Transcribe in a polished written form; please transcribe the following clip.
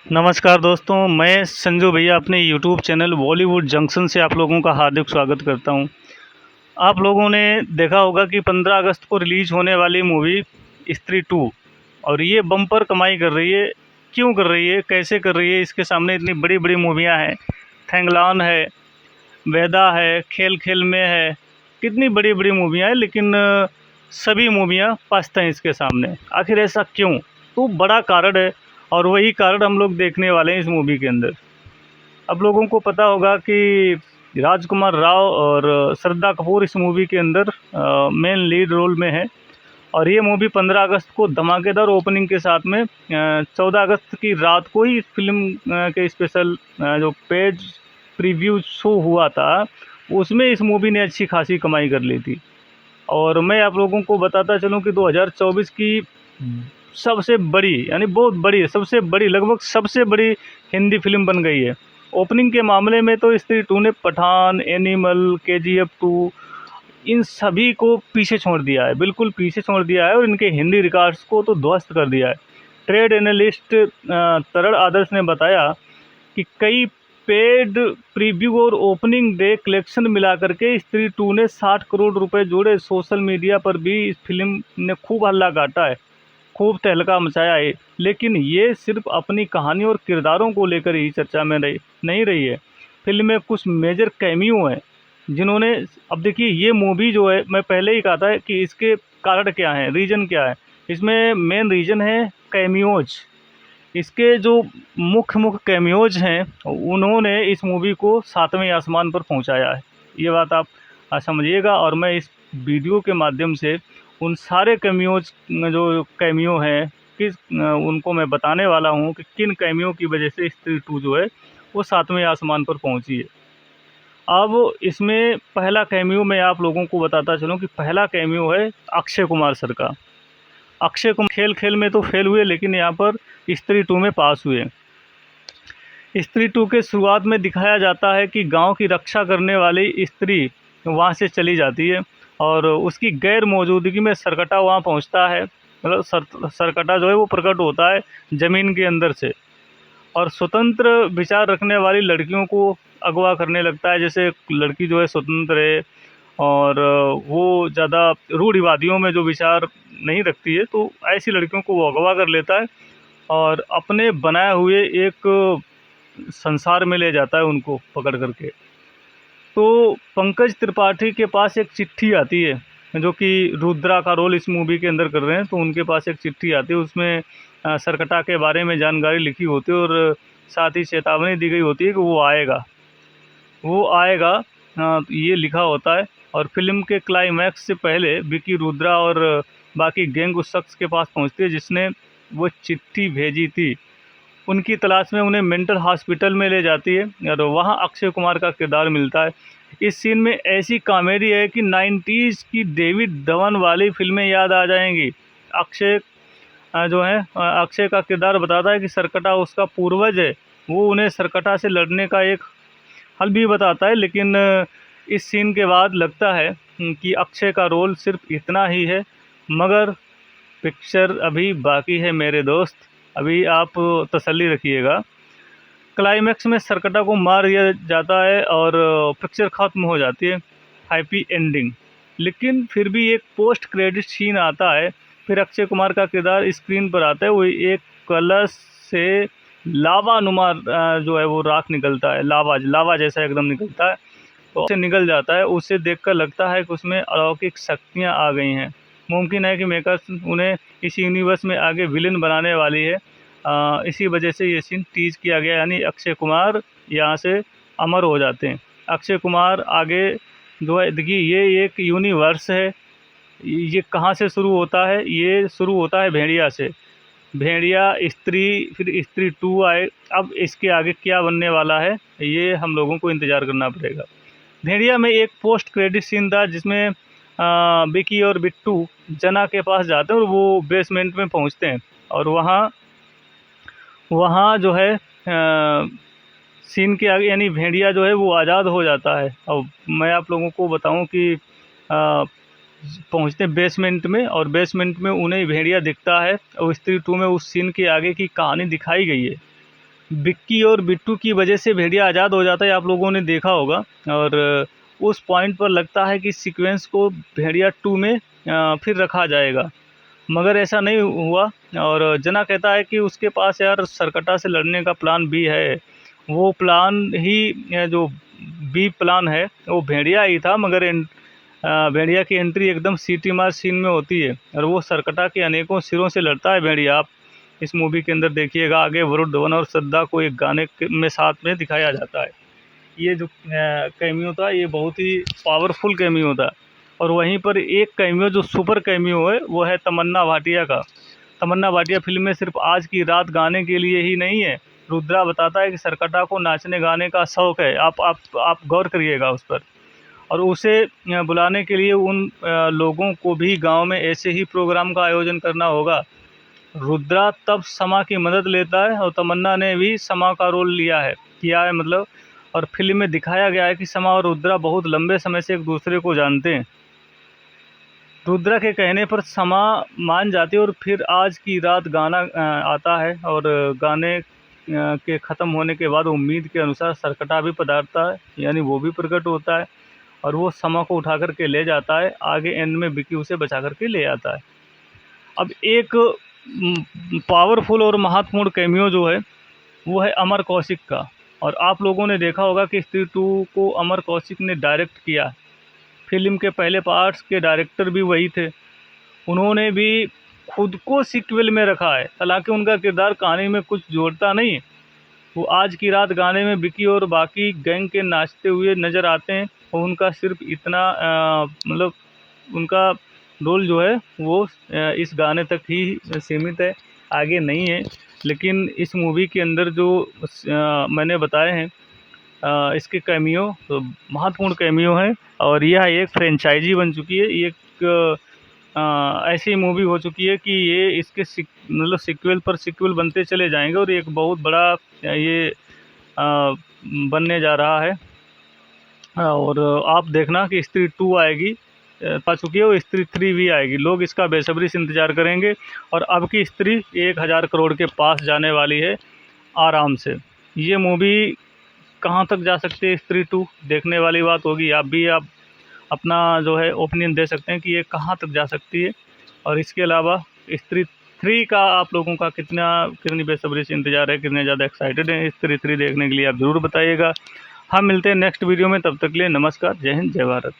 नमस्कार दोस्तों, मैं संजू भैया अपने यूट्यूब चैनल बॉलीवुड जंक्शन से आप लोगों का हार्दिक स्वागत करता हूं। आप लोगों ने देखा होगा कि 15 अगस्त को रिलीज़ होने वाली मूवी स्त्री 2 और ये बम्पर कमाई कर रही है। क्यों कर रही है, कैसे कर रही है? इसके सामने इतनी बड़ी-बड़ी मूवियाँ हैं, थैंगलान है, वेदा है, खेल खेल में है, कितनी बड़ी-बड़ी मूवियाँ हैं, लेकिन सभी मूवियाँ पस्त हैं इसके सामने। आखिर ऐसा क्यों? तो बड़ा कारण है और वही कारण हम लोग देखने वाले हैं इस मूवी के अंदर। आप लोगों को पता होगा कि राजकुमार राव और श्रद्धा कपूर इस मूवी के अंदर मेन लीड रोल में है और ये मूवी 15 अगस्त को धमाकेदार ओपनिंग के साथ में 14 अगस्त की रात को ही फिल्म के स्पेशल जो पेज प्रीव्यू शो हुआ था, उसमें इस मूवी ने अच्छी खासी कमाई कर ली थी। और मैं आप लोगों को बताता चलूँ कि 2024 की सबसे बड़ी, यानी बहुत बड़ी, सबसे बड़ी, लगभग सबसे बड़ी हिंदी फिल्म बन गई है। ओपनिंग के मामले में तो स्त्री 2 ने पठान, एनिमल, केजीएफ 2 इन सभी को पीछे छोड़ दिया है, बिल्कुल पीछे छोड़ दिया है और इनके हिंदी रिकॉर्ड्स को तो ध्वस्त कर दिया है। ट्रेड एनालिस्ट तरण आदर्श ने बताया कि कई पेड प्रीव्यू और ओपनिंग डे कलेक्शन मिला करके स्त्री 2 ने 60 करोड़ रुपए जोड़े। सोशल मीडिया पर भी इस फिल्म ने खूब हल्ला काटा है, खूब तहलका मचाया है, लेकिन ये सिर्फ अपनी कहानी और किरदारों को लेकर ही चर्चा में नहीं रही है। फिल्म में कुछ मेजर कैमियो हैं जिन्होंने, अब देखिए ये मूवी जो है, मैं पहले ही कहा था कि इसके कारण क्या हैं, रीज़न क्या है। इसमें मेन रीज़न है कैमियोज। इसके जो मुख्य मुख्य कैमियोज हैं, उन्होंने इस मूवी को सातवें आसमान पर पहुंचाया है। ये बात आप समझिएगा और मैं इस वीडियो के माध्यम से उन सारे कैमियोज, जो कैमियो हैं, उनको मैं बताने वाला हूं कि किन कैमियो की वजह से स्त्री 2 जो है वो सातवें आसमान पर पहुंची है। अब इसमें पहला कैमियो मैं आप लोगों को बताता चलूँ कि पहला कैमियो है अक्षय कुमार सर का। अक्षय कुमार खेल खेल में तो फेल हुए, लेकिन यहाँ पर स्त्री 2 में पास हुए। स्त्री 2 के शुरुआत में दिखाया जाता है कि गांव की रक्षा करने वाली स्त्री वहां से चली जाती है और उसकी गैर मौजूदगी में सरकटा वहां पहुंचता है। मतलब सरकटा जो है वो प्रकट होता है ज़मीन के अंदर से और स्वतंत्र विचार रखने वाली लड़कियों को अगवा करने लगता है। जैसे लड़की जो है स्वतंत्र है और वो ज़्यादा रूढ़िवादियों में जो विचार नहीं रखती है, तो ऐसी लड़कियों को वो अगवा कर लेता है और अपने बनाए हुए एक संसार में ले जाता है उनको पकड़ करके। तो पंकज त्रिपाठी के पास एक चिट्ठी आती है, जो कि रुद्रा का रोल इस मूवी के अंदर कर रहे हैं, तो उनके पास एक चिट्ठी आती है। उसमें सरकटा के बारे में जानकारी लिखी होती है और साथ ही चेतावनी दी गई होती है कि वो आएगा, ये लिखा होता है। और फिल्म के क्लाइमैक्स से पहले विकी, रुद्रा और बाकी गैंग उस शख्स के पास पहुंचती है जिसने वो चिट्ठी भेजी थी। उनकी तलाश में उन्हें मेंटल हॉस्पिटल में ले जाती है और वहाँ अक्षय कुमार का किरदार मिलता है। इस सीन में ऐसी कॉमेडी है कि 90s की डेविड धवन वाली फिल्में याद आ जाएंगी। अक्षय जो है, अक्षय का किरदार बताता है कि सरकटा उसका पूर्वज है। वो उन्हें सरकटा से लड़ने का एक हल भी बताता है, लेकिन इस सीन के बाद लगता है कि अक्षय का रोल सिर्फ इतना ही है। मगर पिक्चर अभी बाकी है मेरे दोस्त, अभी आप तसल्ली रखिएगा। क्लाइमैक्स में सरकटा को मार दिया जाता है और पिक्चर ख़त्म हो जाती है, हैप्पी एंडिंग। लेकिन फिर भी एक पोस्ट क्रेडिट सीन आता है। फिर अक्षय कुमार का किरदार स्क्रीन पर आता है। वो एक कलश से लावा नुमा जो है वो राख निकलता है, लावा जैसा एकदम निकलता है, तो उससे निकल जाता है। उसे देखकर लगता है कि उसमें अलौकिक शक्तियाँ आ गई हैं। मुमकिन है कि मेकर्स उन्हें इस यूनिवर्स में आगे विलेन बनाने वाली है। इसी वजह से ये सीन टीज किया गया, यानी अक्षय कुमार यहाँ से अमर हो जाते हैं। अक्षय कुमार आगे जो है, देखिए ये एक यूनिवर्स है। ये कहाँ से शुरू होता है? ये शुरू होता है भेड़िया से। भेड़िया, स्त्री, फिर स्त्री 2 आए। अब इसके आगे क्या बनने वाला है, ये हम लोगों को इंतज़ार करना पड़ेगा। भेड़िया में एक पोस्ट क्रेडिट सीन था जिसमें विकी और बिट्टू जना के पास जाते हैं और वो बेसमेंट में पहुंचते हैं और वहाँ वहाँ जो है सीन के आगे, यानी भेड़िया जो है वो आज़ाद हो जाता है। अब मैं आप लोगों को बताऊं कि पहुंचते बेसमेंट में और बेसमेंट में उन्हें भेड़िया दिखता है और स्त्री 2 में उस सीन के आगे की कहानी दिखाई गई है। विक्की और बिट्टू की वजह से भेड़िया आज़ाद हो जाता है, आप लोगों ने देखा होगा। और उस पॉइंट पर लगता है कि सीक्वेंस को भेड़िया 2 में फिर रखा जाएगा, मगर ऐसा नहीं हुआ। और जना कहता है कि उसके पास यार सरकटा से लड़ने का प्लान बी है। वो प्लान ही जो बी प्लान है वो भेड़िया ही था, मगर भेड़िया की एंट्री एकदम सीटी मार सीन में होती है और वो सरकटा के अनेकों सिरों से लड़ता है भेड़िया। आप इस मूवी के अंदर देखिएगा, आगे वरुण धवन और श्रद्धा को एक गाने में साथ में दिखाया जाता है। ये जो कैमियो था ये बहुत ही पावरफुल कैमियो था। और वहीं पर एक कैमियो जो सुपर कैमियो है वो है तमन्ना भाटिया का। तमन्ना भाटिया फिल्म में सिर्फ आज की रात गाने के लिए ही नहीं है। रुद्रा बताता है कि सरकटा को नाचने गाने का शौक है, आप गौर करिएगा उस पर। और उसे बुलाने के लिए उन लोगों को भी गांव में ऐसे ही प्रोग्राम का आयोजन करना होगा। रुद्रा तब समा की मदद लेता है और तमन्ना ने भी समा का रोल किया है मतलब। और फिल्म में दिखाया गया है कि समा और रुद्रा बहुत लंबे समय से एक दूसरे को जानते हैं। रुद्रा के कहने पर समा मान जाती है और फिर आज की रात गाना आता है। और गाने के ख़त्म होने के बाद उम्मीद के अनुसार सरकटा भी पधारता है, यानी वो भी प्रकट होता है और वो समा को उठा कर के ले जाता है। आगे एंड में विक्की उसे बचा कर के ले आता है। अब एक पावरफुल और महत्वपूर्ण कैमियो जो है वो है अमर कौशिक का। और आप लोगों ने देखा होगा कि स्त्री 2 को अमर कौशिक ने डायरेक्ट किया। फिल्म के पहले पार्ट्स के डायरेक्टर भी वही थे। उन्होंने भी खुद को सीक्वल में रखा है, हालांकि उनका किरदार कहानी में कुछ जोड़ता नहीं। वो आज की रात गाने में विक्की और बाकी गैंग के नाचते हुए नज़र आते हैं और उनका सिर्फ इतना मतलब उनका रोल जो है वो इस गाने तक ही सीमित है, आगे नहीं है। लेकिन इस मूवी के अंदर जो मैंने बताए हैं इसके कैमियो तो महत्वपूर्ण कैमियो हैं। और यह एक फ्रेंचाइजी बन चुकी है। ये एक ऐसी मूवी हो चुकी है कि ये इसके मतलब सीक्वल पर सीक्वल बनते चले जाएंगे और एक बहुत बड़ा ये बनने जा रहा है। और आप देखना कि स्त्री 2 आएगी, आ चुकी है, और स्त्री 3 भी आएगी। लोग इसका बेसब्री से इंतज़ार करेंगे। और अब की स्त्री 1000 करोड़ के पास जाने वाली है आराम से। ये मूवी कहाँ तक जा सकती है स्त्री 2 देखने वाली बात होगी। आप अपना जो है ओपिनियन दे सकते हैं कि ये कहाँ तक जा सकती है। और इसके अलावा स्त्री 3 का आप लोगों का कितनी बेसब्री से इंतज़ार है, कितने ज़्यादा एक्साइटेड हैं स्त्री 3 देखने के लिए, आप ज़रूर बताइएगा। हम मिलते हैं नेक्स्ट वीडियो में, तब तक के लिए नमस्कार, जय हिंद, जय भारत।